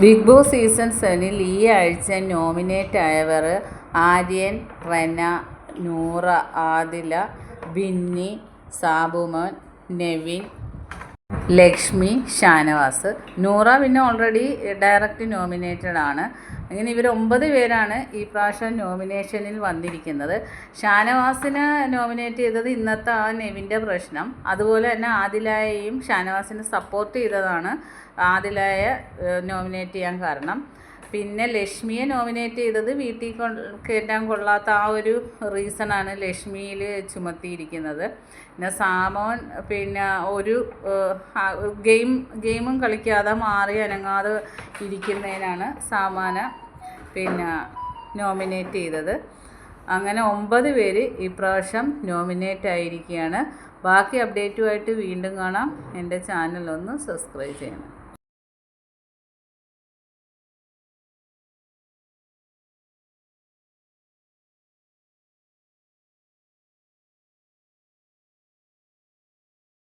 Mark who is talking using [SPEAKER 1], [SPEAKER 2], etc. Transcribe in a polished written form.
[SPEAKER 1] Big boss season 7 ഈ ആഴ്ച nominate ആയവർ Aryan, Rena, Noora, Adila, Binny, Sabumon, Nevin, Lakshmi, Shanavas. Noora പിന്നെ ഓൾറെഡി ഡയറക്റ്റ് നോമിനേറ്റഡ് ആണ്. അങ്ങനെ ഇവർ 9 പേരാണ് ഈ പ്രാവശ്യം നോമിനേഷനിൽ വന്നിരിക്കുന്നത്. ഷാനവാസിനെ നോമിനേറ്റ് ചെയ്തത് ഇന്നത്തെ ആ നെവിൻ്റെ പ്രശ്നം. അതുപോലെ തന്നെ ആദിലായെയും ഷാനവാസിനെ സപ്പോർട്ട് ചെയ്തതാണ് ആദിലായെ നോമിനേറ്റ് ചെയ്യാൻ കാരണം. പിന്നെ ലക്ഷ്മിയെ നോമിനേറ്റ് ചെയ്തത് വീട്ടിൽ കയറ്റാൻ കൊള്ളാത്ത ആ ഒരു റീസണാണ് ലക്ഷ്മിയിൽ ചുമത്തിയിരിക്കുന്നത്. പിന്നെ സാമോൻ പിന്നെ ഒരു ഗെയിമും കളിക്കാതെ മാറി അനങ്ങാതെ ഇരിക്കുന്നതിനാണ് സാമാനെ പിന്നെ നോമിനേറ്റ് ചെയ്തത്. അങ്ങനെ 9 പേര് ഇപ്രാവശ്യം നോമിനേറ്റ് ആയിരിക്കുകയാണ്. ബാക്കി അപ്ഡേറ്റുമായിട്ട് വീണ്ടും കാണാം. എൻ്റെ ചാനലൊന്ന് സബ്സ്ക്രൈബ് ചെയ്യണം.